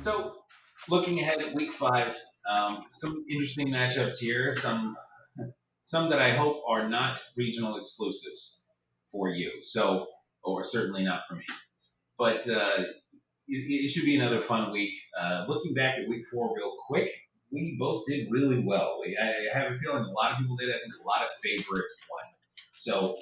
So, looking ahead at Week 5, some interesting matchups here. Some that I hope are not regional exclusives for you. So, or certainly not for me. But it should be another fun week. Looking back at Week 4 real quick, we both did really well. I have a feeling a lot of people did. I think a lot of favorites won. So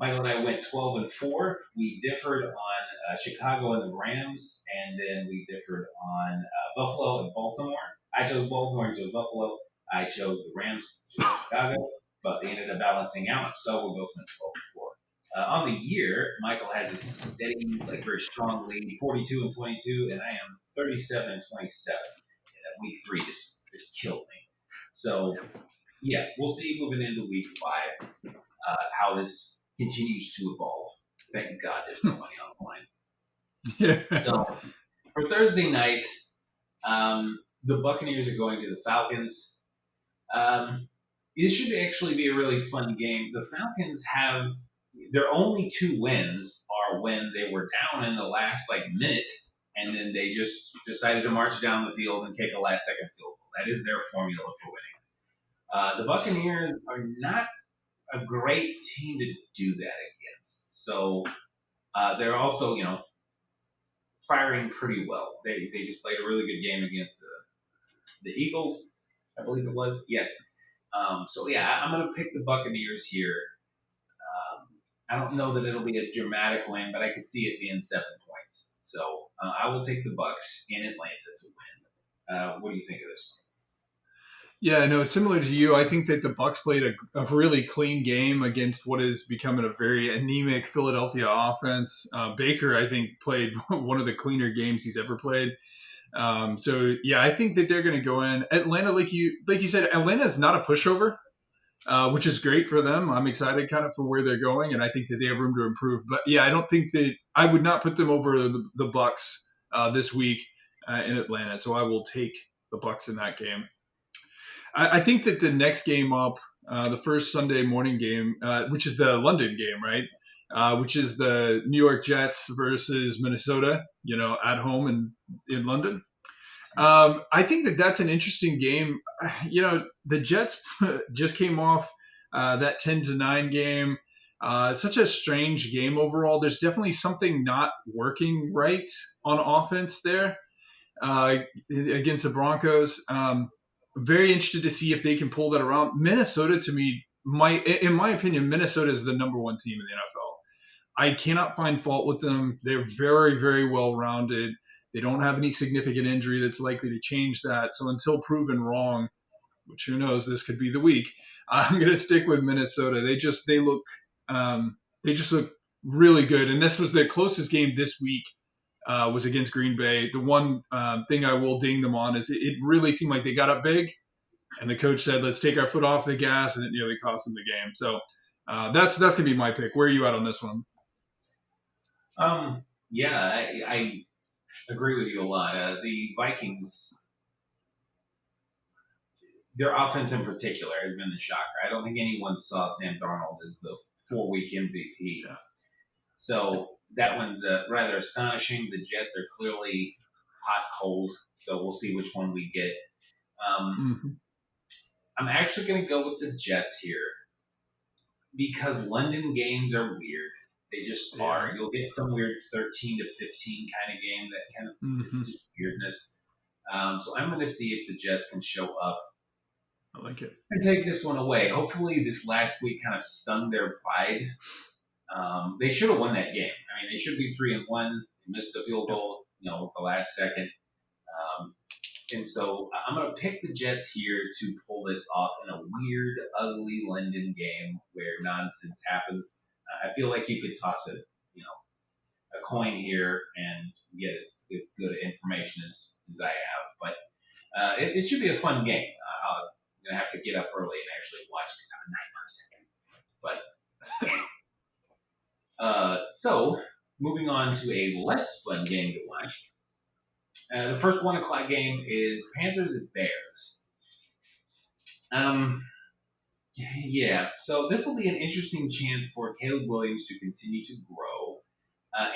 Michael and I went 12-4. We differed on Chicago and the Rams, and then we differed on Buffalo and Baltimore. I chose Baltimore, he chose Buffalo. I chose the Rams, chose Chicago, but they ended up balancing out, so we both went 12-4. On the year, Michael has a steady, very strong lead, 42-22, and I am 37-27. And that week 3 just killed me. So, yeah, we'll see moving into week 5 how this continues to evolve. Thank God there's no money on the line. Yeah. So, for Thursday night, the Buccaneers are going to the Falcons. This should actually be a really fun game. The Falcons have their only 2 wins are when they were down in the last minute, and then they just decided to march down the field and kick a last-second field goal. That is their formula for winning. The Buccaneers are not a great team to do that against. So they're also, firing pretty well. They just played a really good game against the Eagles, I believe it was. Yes. So yeah, I'm going to pick the Buccaneers here. I don't know that it'll be a dramatic win, but I could see it being 7 points. So I will take the Bucs in Atlanta to win. What do you think of this one? Yeah, no, similar to you, I think that the Bucs played a really clean game against what is becoming a very anemic Philadelphia offense. Baker, I think, played one of the cleaner games he's ever played. So yeah, I think that they're going to go in. Atlanta, like you said, Atlanta is not a pushover, which is great for them. I'm excited kind of for where they're going, and I think that they have room to improve. But yeah, I don't think that I would not put them over the Bucs this week in Atlanta. So I will take the Bucs in that game. I think that the next game up, the first Sunday morning game, which is the London game, right? Which is the New York Jets versus Minnesota, at home in London. I think that that's an interesting game. The Jets just came off that 10-9 game. Such a strange game overall. There's definitely something not working right on offense there against the Broncos. Very interested to see if they can pull that around. Minnesota, to me, in my opinion, Minnesota is the number 1 team in the NFL. I cannot find fault with them. They're very, very well rounded. They don't have any significant injury that's likely to change that. So until proven wrong, which who knows, this could be the week, I'm going to stick with Minnesota. They look really good. And this was their closest game this week. Was against Green Bay. The one thing I will ding them on is it really seemed like they got up big, and the coach said, "Let's take our foot off the gas," and it nearly cost them the game. So that's gonna be my pick. Where are you at on this one? Yeah, I agree with you a lot. The Vikings, their offense in particular has been the shocker. I don't think anyone saw Sam Darnold as the 4-week MVP. Yeah. So that one's rather astonishing. The Jets are clearly hot cold, so we'll see which one we get. I'm actually going to go with the Jets here because London games are weird. They just are. You'll get some weird 13-15 kind of game that kind of just weirdness. So I'm going to see if the Jets can show up. I like it. And take this one away. Hopefully this last week kind of stung their pride. They should have won that game. I mean, they should be 3-1. They missed the field goal, the last second. And so I'm going to pick the Jets here to pull this off in a weird, ugly London game where nonsense happens. I feel like you could toss a coin here and get as good information as I have. But it should be a fun game. I'm going to have to get up early and actually watch it because I'm a night person. But so moving on to a less fun game to watch. The first 1 o'clock game is Panthers at Bears. Yeah, so this will be an interesting chance for Caleb Williams to continue to grow.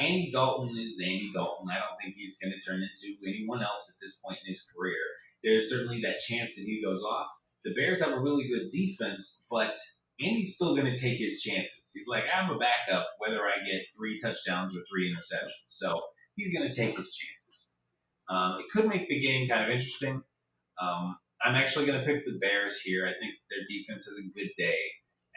Andy Dalton is Andy Dalton. I don't think he's going to turn into anyone else at this point in his career. There's certainly that chance that he goes off. The Bears have a really good defense, but Andy's still going to take his chances. He's like, I'm a backup, whether I get 3 touchdowns or 3 interceptions. So he's going to take his chances. It could make the game kind of interesting. I'm actually going to pick the Bears here. I think their defense has a good day,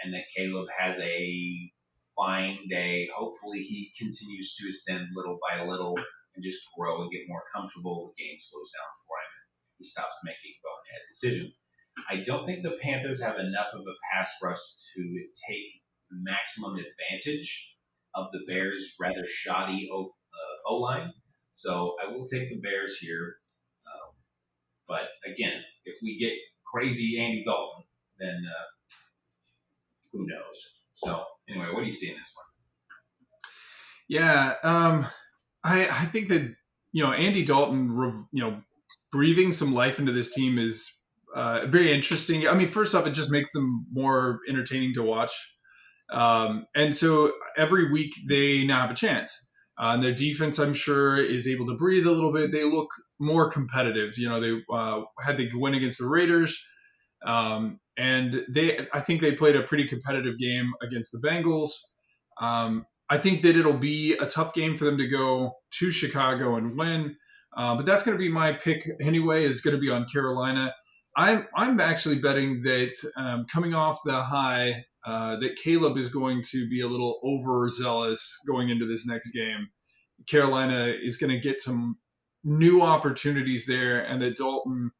and that Caleb has a fine day. Hopefully, he continues to ascend little by little and just grow and get more comfortable. The game slows down for him. He stops making bonehead decisions. I don't think the Panthers have enough of a pass rush to take maximum advantage of the Bears' rather shoddy O-line. So I will take the Bears here. But again, if we get crazy Andy Dalton, then who knows? So anyway, what do you see in this one? Yeah, I think that Andy Dalton, breathing some life into this team is very interesting. I mean, first off, it just makes them more entertaining to watch, and so every week they now have a chance. And their defense, I'm sure, is able to breathe a little bit. They look more competitive. They had the win against the Raiders, and I think they played a pretty competitive game against the Bengals. I think that it'll be a tough game for them to go to Chicago and win, but that's going to be my pick anyway. Is going to be on Carolina. I'm actually betting that coming off the high, that Caleb is going to be a little overzealous going into this next game. Carolina is going to get some new opportunities there, and that Dalton,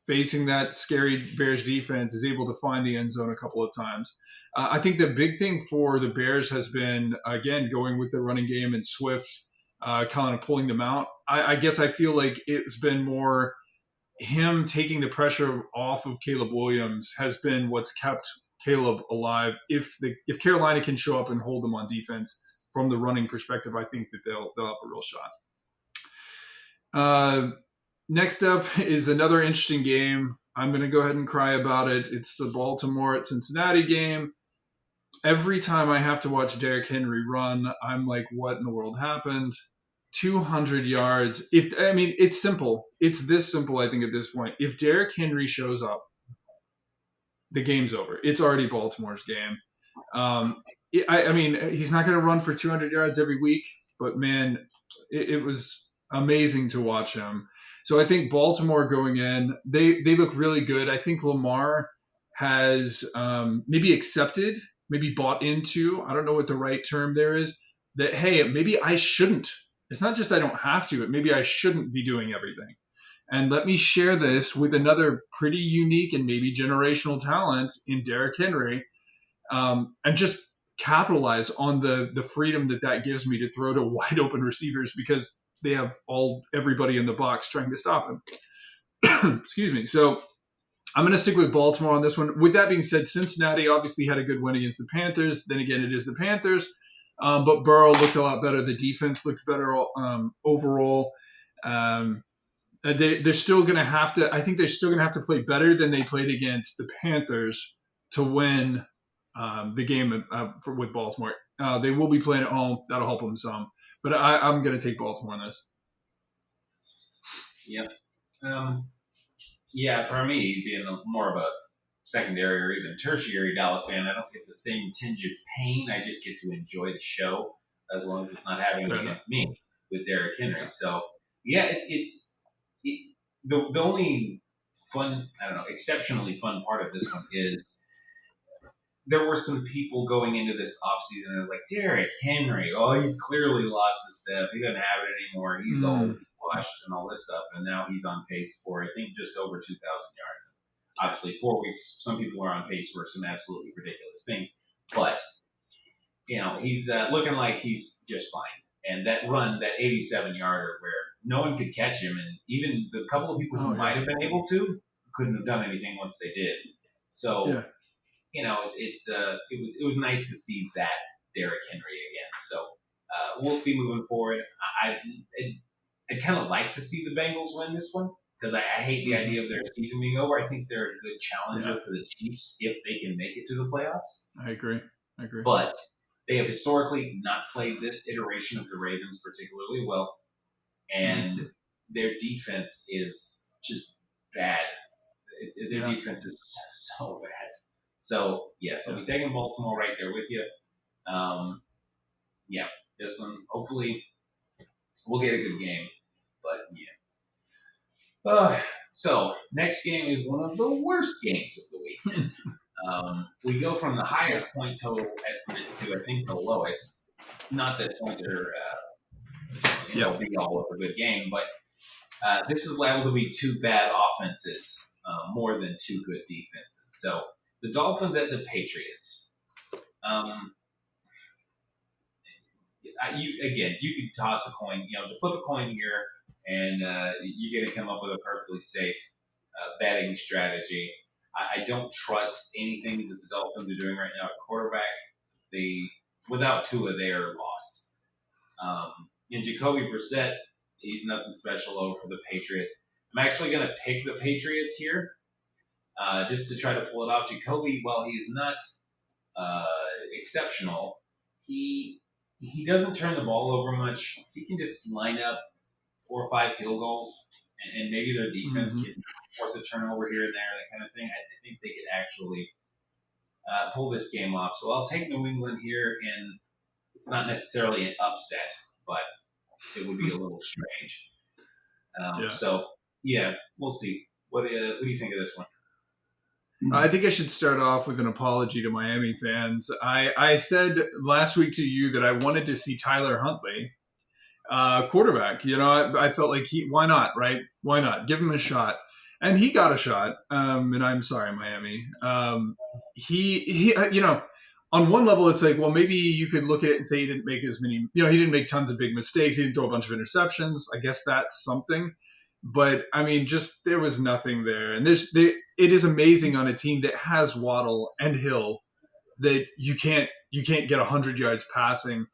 facing that scary Bears defense, is able to find the end zone a couple of times. I think the big thing for the Bears has been, again, going with the running game and Swift kind of pulling them out. I guess I feel like it's been more him taking the pressure off of Caleb Williams has been what's kept Caleb alive. If Carolina can show up and hold them on defense from the running perspective, I think that they'll have a real shot. Next up is another interesting game. I'm going to go ahead and cry about it. It's the Baltimore at Cincinnati game. Every time I have to watch Derrick Henry run, I'm like, what in the world happened? 200 yards. It's simple. It's this simple, I think, at this point. If Derrick Henry shows up, the game's over. It's already Baltimore's game. He's not going to run for 200 yards every week, but man, it was amazing to watch him. So I think Baltimore going in, they look really good. I think Lamar has maybe accepted, maybe bought into, I don't know what the right term there is, that, hey, maybe I shouldn't. It's not just I don't have to, but maybe I shouldn't be doing everything. And let me share this with another pretty unique and maybe generational talent in Derrick Henry, and just capitalize on the freedom that gives me to throw to wide open receivers because they have everybody in the box trying to stop him. Excuse me. So I'm going to stick with Baltimore on this one. With that being said, Cincinnati obviously had a good win against the Panthers. Then again, it is the Panthers. But Burrow looked a lot better. The defense looked better overall. They're still going to have to. I think they're still going to have to play better than they played against the Panthers to win the game with Baltimore. They will be playing at home. That'll help them some. But I'm going to take Baltimore on this. Yep. Yeah, for me, being more of a secondary or even tertiary Dallas fan, I don't get the same tinge of pain. I just get to enjoy the show as long as it's not happening against me with Derrick Henry. So, yeah, the only fun, exceptionally fun part of this one is there were some people going into this offseason and it was like, Derrick Henry, he's clearly lost his step. He doesn't have it anymore. He's old, he's washed, and all this stuff. And now he's on pace for, I think, just over 2,000 yards. Obviously, 4 weeks, some people are on pace for some absolutely ridiculous things. But, he's looking like he's just fine. And that run, that 87-yarder where no one could catch him, and even the couple of people who might have been able to couldn't have done anything once they did. So... yeah. It was nice to see that Derrick Henry again. So we'll see moving forward. I'd kind of like to see the Bengals win this one because I hate the idea of their season being over. I think they're a good challenger for the Chiefs if they can make it to the playoffs. I agree. But They have historically not played this iteration of the Ravens particularly well, and Mhm. their defense is just bad. Their Yeah. defense is so bad. So yes, I'll Yeah. be taking Baltimore right there with you. Um, yeah, this one hopefully we'll get a good game, but yeah. So next game is one of the worst games of the weekend. We go from the Yeah. highest point total estimate to I think the lowest. Not that points are end Yeah. all be all of a good game, but this is liable to be two bad offenses more than two good defenses. So the Dolphins at the Patriots. Um, you could toss a coin, to flip a coin here, and you're going to come up with a perfectly safe betting strategy. I don't trust anything that the Dolphins are doing right now at quarterback. They, without Tua, they are lost. And Jacoby Brissett, he's nothing special over for the Patriots. I'm actually going to pick the Patriots here just to try to pull it off. Jacoby, while he's not uh, exceptional, he doesn't turn the ball over much. If he can just line up 4 or 5 field goals, and maybe their defense Hmm. can force a turnover here and there, that kind of thing, I think they could actually pull this game off. So I'll take New England here, and it's not necessarily an upset, but it would be a little strange. Yeah. So yeah, we'll see. What do you think of this one? I think I should start off with an apology to Miami fans. I said last week to you that I wanted to see Tyler Huntley, quarterback. I felt like why not, right? Why not? Give him a shot. And he got a shot. And I'm sorry, Miami. On one level, it's like, well, maybe you could look at it and say he didn't make as many, he didn't make tons of big mistakes. He didn't throw a bunch of interceptions. I guess that's something. But I mean, just there was nothing there. And it is amazing on a team that has Waddle and Hill that you can't get 100 yards passing.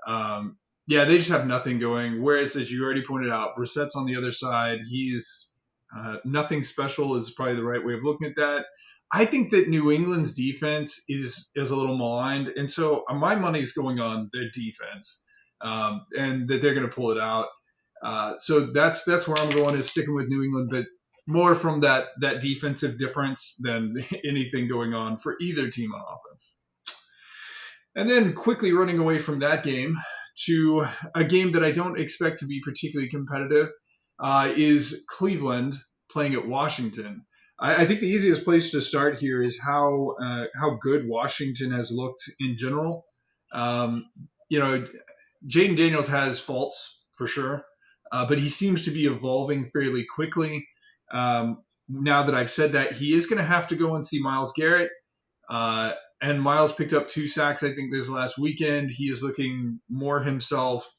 Um, yeah, they just have nothing going. Whereas, as you already pointed out, Brissett's on the other side. He's nothing special is probably the right way of looking at that. I think that New England's defense is a little maligned, and so my money's going on their defense, and that they're going to pull it out. So that's where I'm going, is sticking with New England, but more from that defensive difference than anything going on for either team on offense. And then quickly running away from that game to a game that I don't expect to be particularly competitive is Cleveland playing at Washington. I think the easiest place to start here is how good Washington has looked in general. Um, you know, Jaden Daniels has faults for sure, but he seems to be evolving fairly quickly. Now that I've said that, he is going to have to go and see Myles Garrett. Uh, and Miles picked up 2 sacks, I think, this last weekend. He is looking more himself.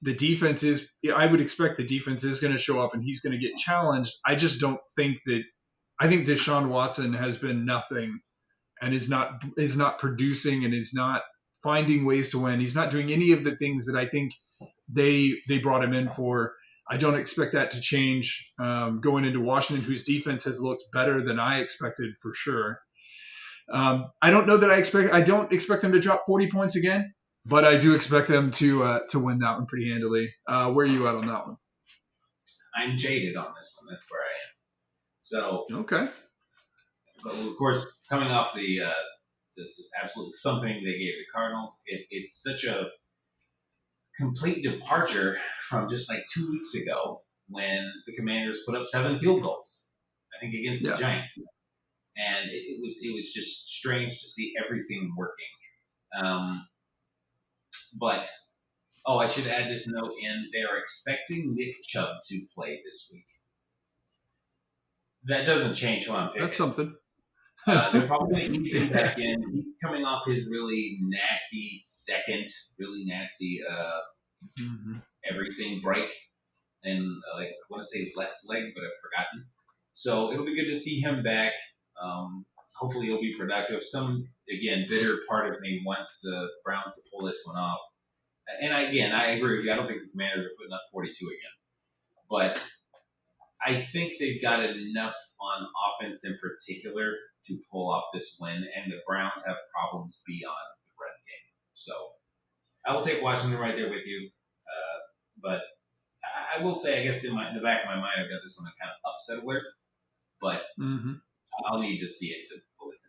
I would expect the defense is going to show up and he's going to get challenged. I just don't think that, I think Deshaun Watson has been nothing and is not producing and is not finding ways to win. He's not doing any of the things that I think they brought him in for. I don't expect that to change going into Washington, whose defense has looked better than I expected for sure. I don't know that I don't expect them to drop 40 points again, but I do expect them to win that one pretty handily. Where are you at on that one? I'm jaded on this one. That's where I am. So, Okay. but of course, coming off the just absolute thumping they gave the Cardinals, it's such a complete departure from just like 2 weeks ago when the Commanders put up 7 field goals, I think, against the Yeah. Giants, and it was just strange to see everything working. Um, but I should add this note in: they are expecting Nick Chubb to play this week. That doesn't change who I'm picking. That's something. They're probably going to ease him back in. He's coming off his really nasty everything break, and I want to say left leg, but I've forgotten. So it'll be good to see him back. Hopefully he'll be productive. Some, again, bitter part of me wants the Browns to pull this one off. And I agree with you. I don't think the Commanders are putting up 42 again. But I think they've got enough on offense in particular to pull off this win, and the Browns have problems beyond the run game. So I will take Washington right there with you. But I will say, I guess in the back of my mind, I've got this one kind of upset alert, but Mm-hmm. I'll need to see it to believe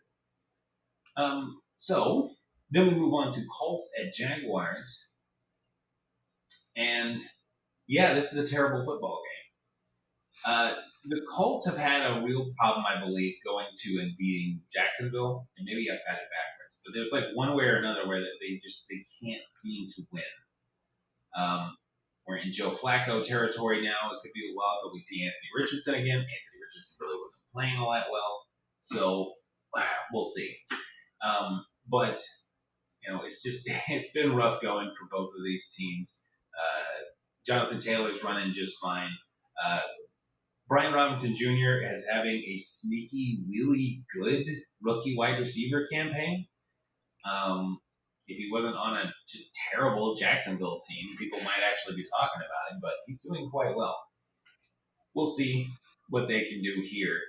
it. So then we move on to Colts at Jaguars, and yeah, this is a terrible football game. The Colts have had a real problem, I believe, going to and beating Jacksonville, and maybe I've got it backwards, but there's like one way or another where they can't seem to win. We're in Joe Flacco territory now. It could be a while until we see Anthony Richardson again. Anthony Richardson really wasn't playing all that well, so we'll see. But it's been rough going for both of these teams. Jonathan Taylor's running just fine. Brian Robinson Jr. is having a sneaky, really good rookie wide receiver campaign. If he wasn't on a just terrible Jacksonville team, people might actually be talking about him, but he's doing quite well. We'll see what they can do here.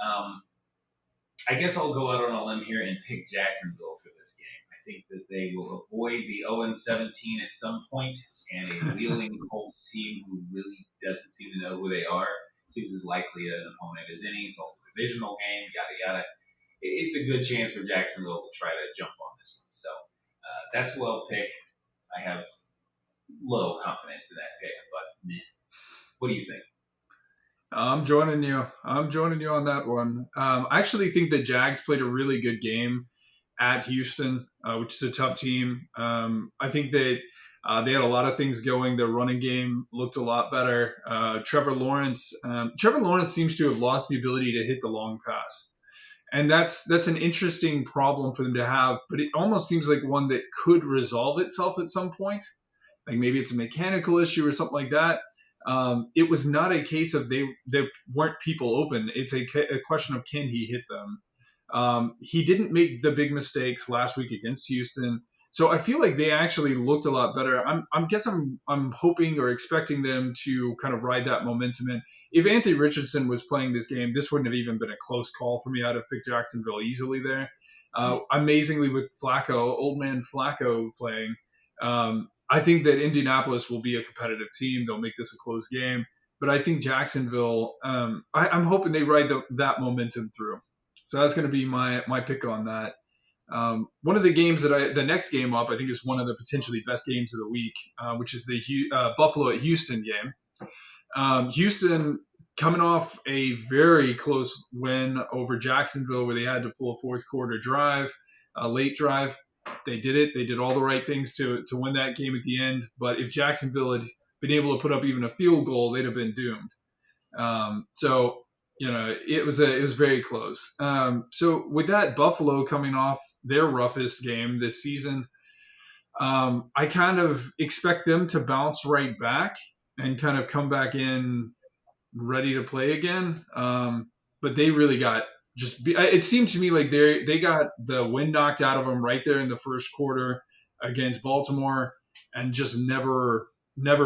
I guess I'll go out on a limb here and pick Jacksonville for this game. I think that they will avoid the 0-17 at some point, and a wheeling Colts team who really doesn't seem to know who they are seems as likely an opponent as any. It's also a divisional game, yada yada. It's a good chance for Jacksonville to try to jump on this one. So that's who I'll pick. I have low confidence in that pick, but meh. What do you think? I'm joining you. I'm joining you on that one. I actually think the Jags played a really good game at Houston, which is a tough team. I think that they had a lot of things going. Their running game looked a lot better. Trevor Lawrence seems to have lost the ability to hit the long pass. And that's an interesting problem for them to have, but it almost seems like one that could resolve itself at some point. Like maybe it's a mechanical issue or something like that. It was not a case of there weren't people open. It's a question of can he hit them. He didn't make the big mistakes last week against Houston. So I feel like they actually looked a lot better. I'm hoping or expecting them to kind of ride that momentum in. If Anthony Richardson was playing this game, this wouldn't have even been a close call for me. I'd have picked Jacksonville easily there. Amazingly with Flacco, old man Flacco playing, I think that Indianapolis will be a competitive team. They'll make this a close game. But I think Jacksonville, I'm hoping they ride that momentum through. So that's going to be my pick on that. One of the games the next game up, I think is one of the potentially best games of the week, which is the Buffalo at Houston game. Houston coming off a very close win over Jacksonville where they had to pull a fourth quarter drive, a late drive. They did it. They did all the right things to win that game at the end. But if Jacksonville had been able to put up even a field goal, they'd have been doomed. It was very close. So with that, Buffalo coming off their roughest game this season, I kind of expect them to bounce right back and kind of come back in ready to play again. But they really got it seemed to me like they got the wind knocked out of them right there in the first quarter against Baltimore and just never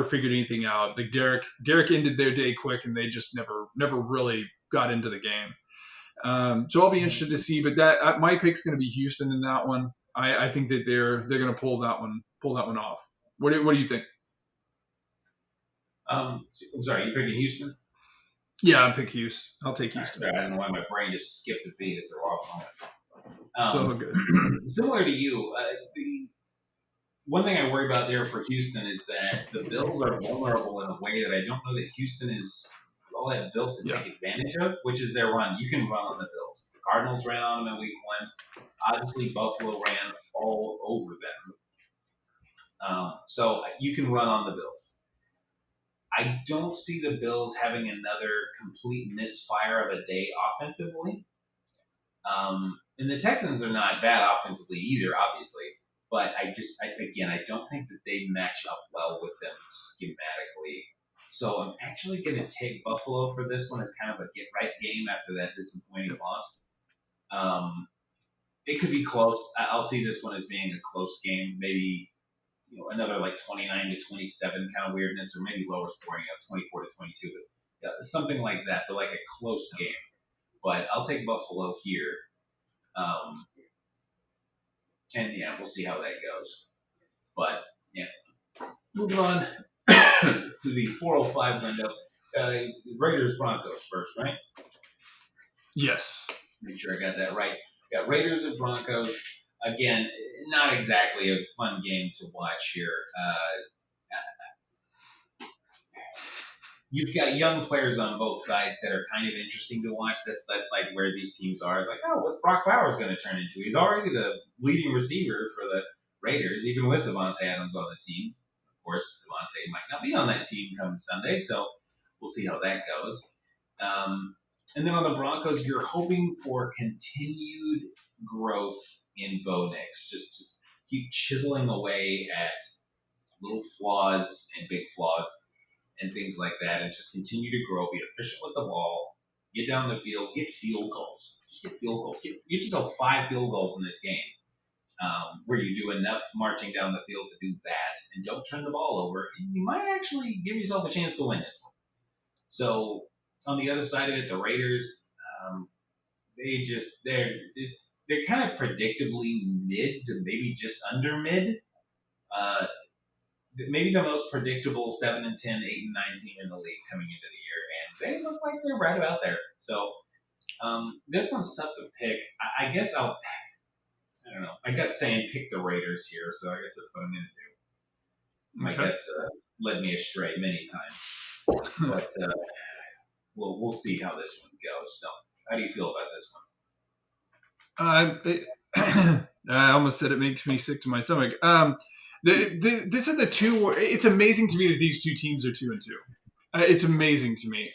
figured anything out. Like Derek ended their day quick and they just never really got into the game. So I'll be interested to see, but that my pick's going to be Houston in that one. I think that they're going to pull that one off. What do you think? I'm sorry, you're picking Houston? Yeah, I'll pick Houston. I'll take Houston. Sorry, I don't know why my brain just skipped a beat at the wrong moment. So good. Similar to you, the one thing I worry about there for Houston is that the Bills are vulnerable in a way that I don't know that Houston is all that built to take advantage of, which is their run. You can run on the Bills. The Cardinals ran on them in week 1. Obviously, Buffalo ran all over them. So you can run on the Bills. I don't see the Bills having another complete misfire of a day offensively. And the Texans are not bad offensively either, obviously. But I don't think that they match up well with them schematically. So I'm actually going to take Buffalo for this one as kind of a get-right game after that disappointing loss. It could be close. I'll see this one as being a close game, maybe another like 29-27 kind of weirdness, or maybe lower scoring, 24-22, but something like that, but like a close game. But I'll take Buffalo here, and we'll see how that goes. But Yeah. Moving on to the 405 window. Raiders Broncos first, right? Yes. Make sure I got that right. Got Raiders and Broncos. Again, not exactly a fun game to watch here. You've got young players on both sides that are kind of interesting to watch. That's like where these teams are. It's like, oh, what's Brock Bowers going to turn into? He's already the leading receiver for the Raiders, even with Devontae Adams on the team. Of course, Devontae might not be on that team come Sunday, so we'll see how that goes. And then on the Broncos, you're hoping for continued growth in Bo Nix. Just keep chiseling away at little flaws and big flaws and things like that, and just continue to grow, be efficient with the ball, get down the field, get field goals. Just get field goals. You have to go 5 field goals in this game where you do enough marching down the field to do that, and don't turn the ball over. And you might actually give yourself a chance to win this one. So on the other side of it, the Raiders, they're kind of predictably mid to maybe just under mid. Maybe the most predictable 7-10, 8-9 team in the league coming into the year, and they look like they're right about there. So this one's tough to pick. I guess I don't know. My gut's saying pick the Raiders here, so I guess that's what I'm going to do. My gut's led me astray many times, but we'll see how this one goes. So, how do you feel about this one? I almost said it makes me sick to my stomach. This is the two. It's amazing to me that these two teams are 2-2. It's amazing to me.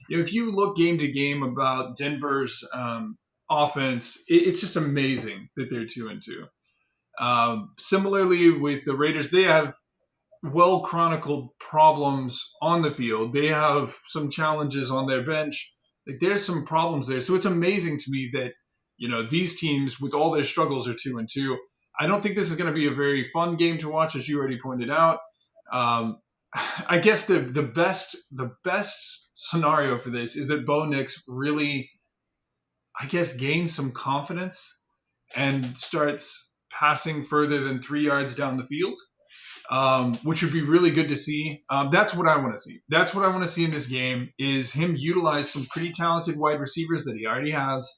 If you look game to game about Denver's offense, it's just amazing that they're 2-2. Similarly with the Raiders, they have well chronicled problems on the field. They have some challenges on their bench. Like there's some problems there. So it's amazing to me that these teams with all their struggles are 2-2. I don't think this is going to be a very fun game to watch, as you already pointed out. I guess the best scenario for this is that Bo Nix really, I guess, gains some confidence and starts passing further than 3 yards down the field, which would be really good to see. That's what I want to see. That's what I want to see in this game is him utilize some pretty talented wide receivers that he already has,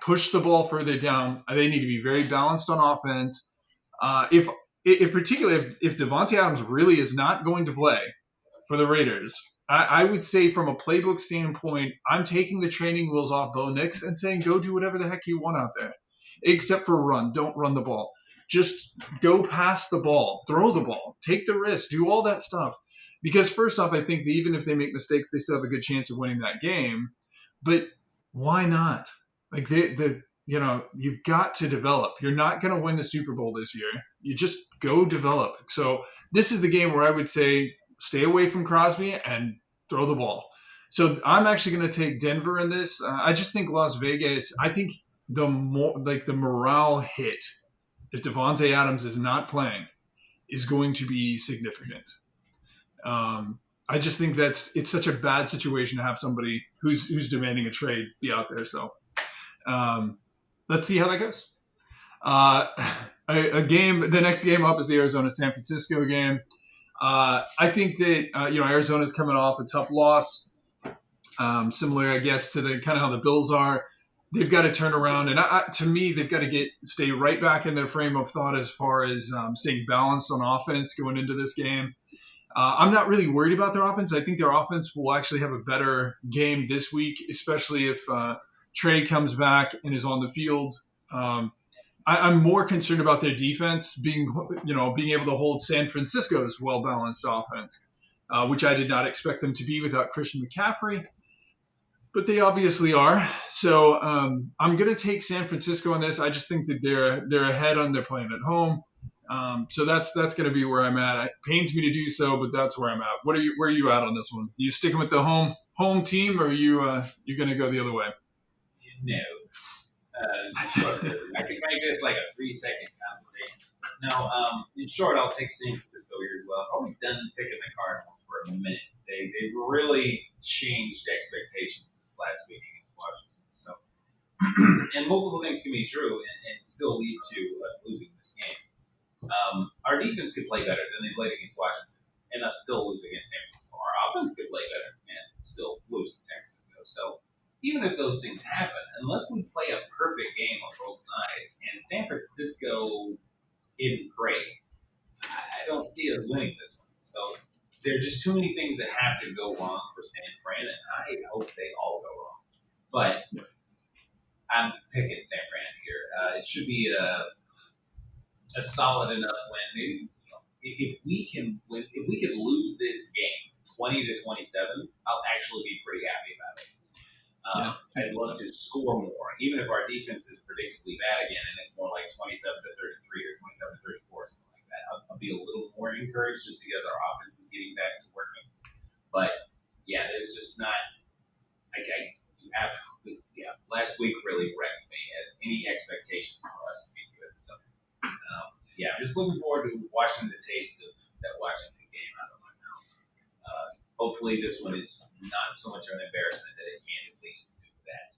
push the ball further down. They need to be very balanced on offense. If particularly if Devontae Adams really is not going to play for the Raiders, I would say from a playbook standpoint, I'm taking the training wheels off Bo Nix and saying go do whatever the heck you want out there, except for run. Don't run the ball. Just go pass the ball, throw the ball, take the risk, do all that stuff. Because first off, I think that even if they make mistakes, they still have a good chance of winning that game. But why not? Like you've got to develop. You're not going to win the Super Bowl this year. You just go develop. So this is the game where I would say stay away from Crosby and throw the ball. So I'm actually going to take Denver in this. I just think Las Vegas. I think the morale hit if Devontae Adams is not playing is going to be significant. I just think it's such a bad situation to have somebody who's demanding a trade be out there. So. Let's see how that goes. The next game up is the Arizona-San Francisco game. I think that Arizona's coming off a tough loss, similar, I guess, to the kind of how the Bills are. They've got to turn around, and to me, they've got to stay right back in their frame of thought as far as staying balanced on offense going into this game. I'm not really worried about their offense. I think their offense will actually have a better game this week, especially if Trey comes back and is on the field. I'm more concerned about their defense being able to hold San Francisco's well-balanced offense, which I did not expect them to be without Christian McCaffrey, but they obviously are. So I'm going to take San Francisco on this. I just think that they're ahead on their playing at home. So that's going to be where I'm at. It pains me to do so, but that's where I'm at. Where are you at on this one? You sticking with the home team, or are you going to go the other way? No. Short, I could make this like a 3-second conversation. No, in short, I'll take San Francisco here as well. Probably done picking the Cardinals for a minute. They really changed expectations this last week against Washington. So, and multiple things can be true and still lead to us losing this game. Our defense could play better than they played against Washington, and us still lose against San Francisco. Our offense could play better and still lose to San Francisco. So even if those things happen, unless we play a perfect game on both sides, and San Francisco isn't great, I don't see us winning this one. So there are just too many things that have to go wrong for San Fran, and I hope they all go wrong. But I'm picking San Fran here. It should be a solid enough win. Maybe if we can win, if we can lose this game 20-27, I'll actually be pretty happy about it. I'd love to score more, even if our defense is predictably bad again, and it's more like 27-33 or 27-34, something like that. I'll be a little more encouraged just because our offense is getting back to working. But yeah, there's just not. Last week really wrecked me as any expectation for us to be good. So I'm just looking forward to watching the taste of that Washington game out of my mouth. Hopefully, this one is not so much of an embarrassment that it can at least do that.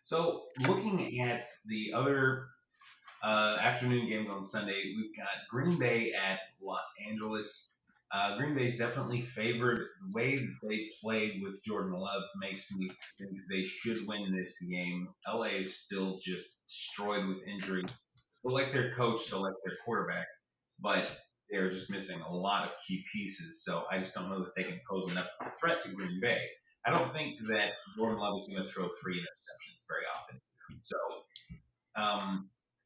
So looking at the other afternoon games on Sunday, we've got Green Bay at Los Angeles. Green Bay's definitely favored. The way they played with Jordan Love makes me think they should win this game. LA is still just destroyed with injury. Still like their coach, still like their quarterback, but they're just missing a lot of key pieces. So I just don't know that they can pose enough of a threat to Green Bay. I don't think that Jordan Love is going to throw 3 interceptions very often. So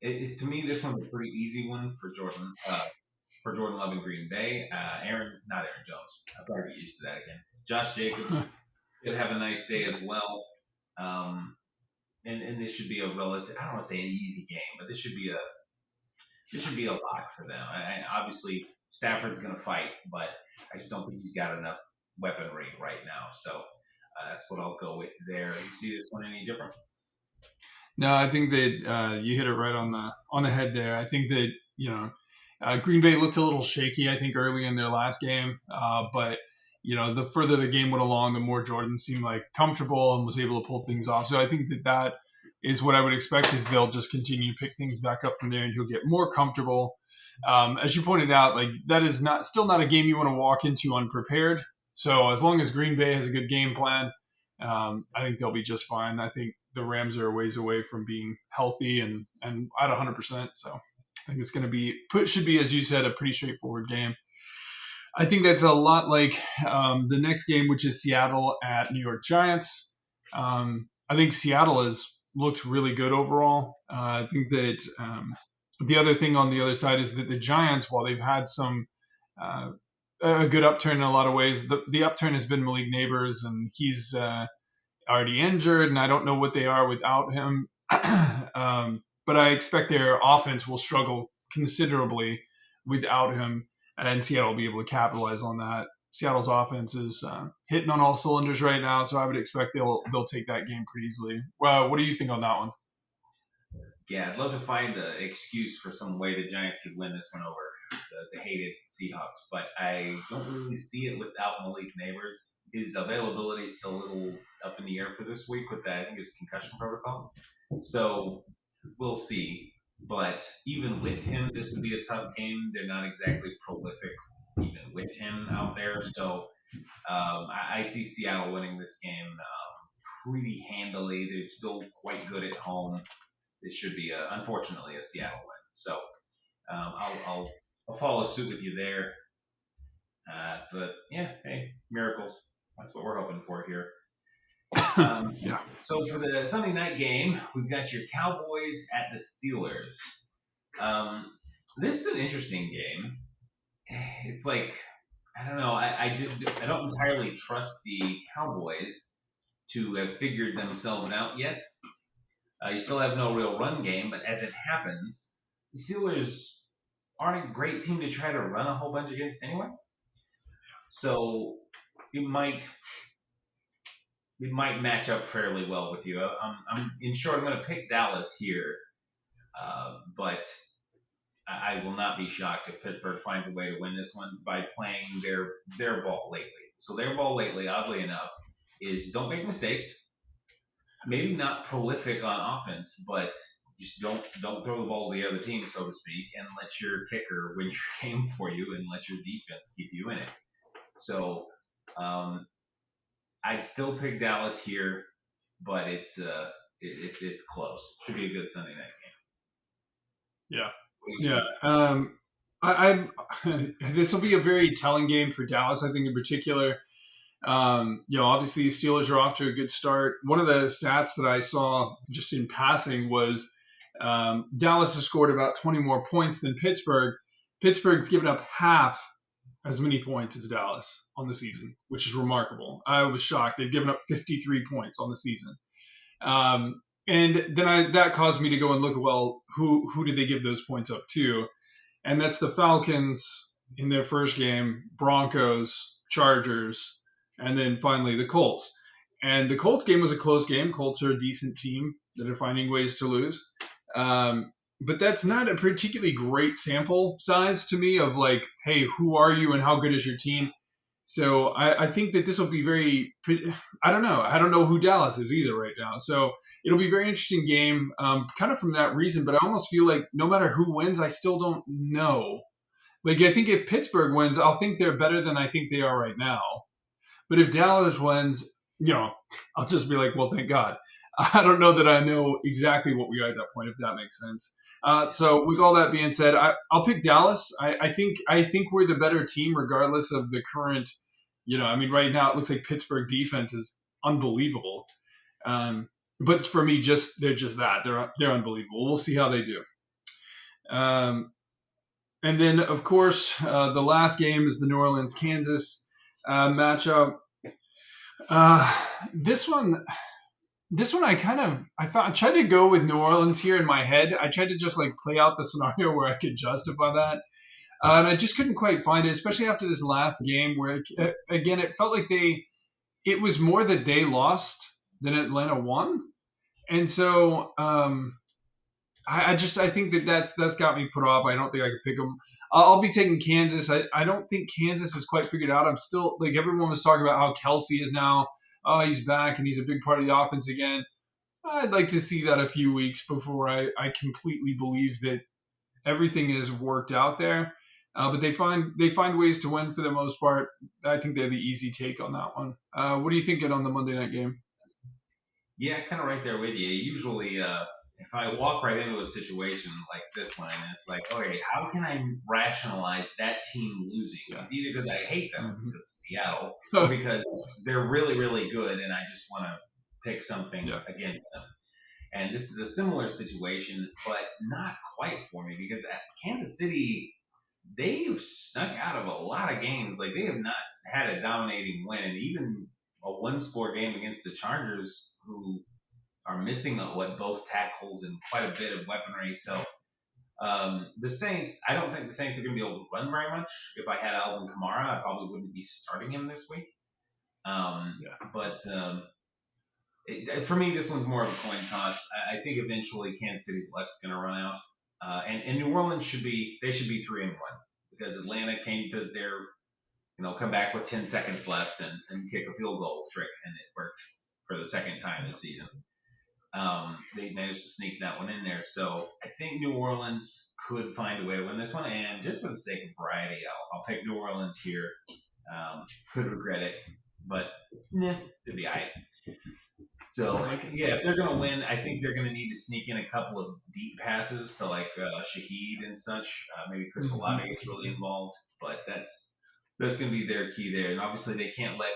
to me, this one's a pretty easy one for Jordan Love in Green Bay. Not Aaron Jones. I've got to get used to that again. Josh Jacobs could have a nice day as well. And this should be a relative. I don't want to say an easy game, but this should be a lock for them. Obviously, Stafford's going to fight, but I just don't think he's got enough weaponry right now. So that's what I'll go with there. You see this one any different? No, I think that you hit it right on the head there. I think that Green Bay looked a little shaky, I think, early in their last game. But, the further the game went along, the more Jordan seemed like comfortable and was able to pull things off. So I think that is what I would expect is they'll just continue to pick things back up from there and he'll get more comfortable. As you pointed out, like that is still not a game you want to walk into unprepared. So as long as Green Bay has a good game plan, I think they'll be just fine. I think the Rams are a ways away from being healthy and at 100%. So I think it's going to should be, as you said, a pretty straightforward game. I think that's a lot like the next game, which is Seattle at New York Giants. I think Seattle has looked really good overall. I think that the other thing on the other side is that the Giants, while they've had some a good upturn in a lot of ways, the upturn has been Malik Neighbors, and he's already injured, and I don't know what they are without him. But I expect their offense will struggle considerably without him, and Seattle will be able to capitalize on that. Seattle's offense is hitting on all cylinders right now, so I would expect they'll take that game pretty easily. Well, what do you think on that one? Yeah, I'd love to find an excuse for some way the Giants could win this one over the hated Seahawks, but I don't really see it without Malik Neighbors. His availability is still a little up in the air for this week with that, I think, his concussion protocol. So we'll see. But even with him, this would be a tough game. They're not exactly prolific even with him out there. So I see Seattle winning this game pretty handily. They're still quite good at home. This should be, unfortunately, a Seattle win. So I'll follow suit with you there. But yeah, hey, miracles. That's what we're hoping for here. Yeah. So for the Sunday night game, we've got your Cowboys at the Steelers. This is an interesting game. It's like, I don't know. I don't entirely trust the Cowboys to have figured themselves out yet. You still have no real run game, but as it happens, the Steelers aren't a great team to try to run a whole bunch against anyway. So it might match up fairly well with you. In short, I'm going to pick Dallas here, but I will not be shocked if Pittsburgh finds a way to win this one by playing their ball lately. So their ball lately, oddly enough, is don't make mistakes. Maybe not prolific on offense, but just don't throw the ball to the other team, so to speak, and let your kicker win your game for you, and let your defense keep you in it. So I'd still pick Dallas here, but it's close. Should be a good Sunday night game. Yeah. I this will be a very telling game for Dallas, I think, in particular. Obviously, Steelers are off to a good start. One of the stats that I saw just in passing was Dallas has scored about 20 more points than Pittsburgh. Pittsburgh's given up half as many points as Dallas on the season, which is remarkable. I was shocked. They've given up 53 points on the season. And then that caused me to go and look at, well, who did they give those points up to? And that's the Falcons in their first game, Broncos, Chargers, and then finally the Colts. And the Colts game was a close game. Colts are a decent team that are finding ways to lose. But that's not a particularly great sample size to me of like, hey, who are you and how good is your team? So I think that this will be very – I don't know. I don't know who Dallas is either right now. So it'll be a very interesting game kind of from that reason. But I almost feel like no matter who wins, I still don't know. Like I think if Pittsburgh wins, I'll think they're better than I think they are right now. But if Dallas wins, I'll just be like, well, thank God. I don't know that I know exactly what we are at that point, if that makes sense. So with all that being said, I'll pick Dallas. I think we're the better team regardless of the current, right now it looks like Pittsburgh defense is unbelievable. But for me, they're just that. They're unbelievable. We'll see how they do. And then, of course, the last game is the New Orleans-Kansas matchup. This one I tried to go with New Orleans here in my head. I tried to just like play out the scenario where I could justify that. And I just couldn't quite find it, especially after this last game where, again, it felt like it was more that they lost than Atlanta won. And so I think that's got me put off. I don't think I could pick them. I'll be taking Kansas. I don't think Kansas is quite figured out. I'm still, like everyone was talking about how Kelsey is now. Oh, he's back and he's a big part of the offense again. I'd like to see that a few weeks before I completely believe that everything is worked out there. But they find ways to win for the most part. I think they're the easy take on that one. What are you thinking on the Monday night game? Yeah, kind of right there with you. Usually, if I walk right into a situation like this one, it's like, okay, how can I rationalize that team losing? Yeah. It's either because I hate them because of Seattle, or because they're really, really good, and I just want to pick something against them. And this is a similar situation, but not quite for me because at Kansas City, they've snuck out of a lot of games. Like they have not had a dominating win, and even a one-score game against the Chargers, who are missing both tackles and quite a bit of weaponry. So the Saints, I don't think the Saints are going to be able to run very much. If I had Alvin Kamara, I probably wouldn't be starting him this week. But for me, this one's more of a coin toss. I think eventually Kansas City's luck's going to run out. And New Orleans should be 3-1 because Atlanta does their come back with 10 seconds left and kick a field goal trick, and it worked for the second time this season. They managed to sneak that one in there. So I think New Orleans could find a way to win this one. And just for the sake of variety, I'll pick New Orleans here. Could regret it, but it'd be all right. So, if they're going to win, I think they're going to need to sneak in a couple of deep passes to like Shaheed and such. Maybe Chris Olave gets really involved, but that's going to be their key there. And obviously they can't let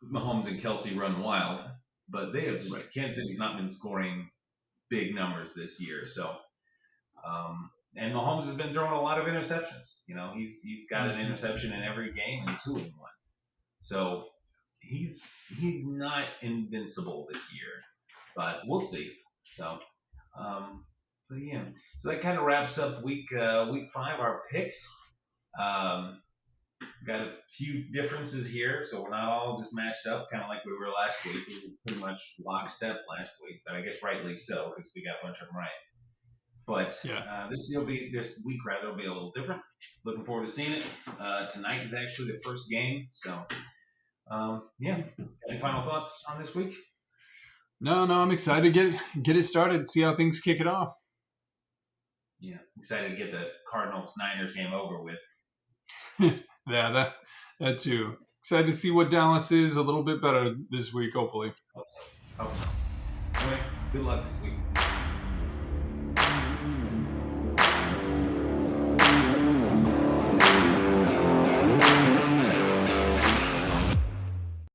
Mahomes and Kelsey run wild. But they have Kansas City's not been scoring big numbers this year. So, and Mahomes has been throwing a lot of interceptions. He's got an interception in every game and 2 in 1. So he's not invincible this year, but we'll see. So, so that kind of wraps up week 5, our picks. Got a few differences here, so we're not all just matched up, kind of like we were last week. We were pretty much lockstep last week, but I guess rightly so because we got a bunch of them right. But this week will be a little different. Looking forward to seeing it. Tonight is actually the first game, so Any final thoughts on this week? No, I'm excited to get it started. See how things kick it off. Yeah, excited to get the Cardinals Niners game over with. Yeah, that too. Excited to see what Dallas is a little bit better this week, hopefully. Hope so. Hope so. Anyway, good luck this week.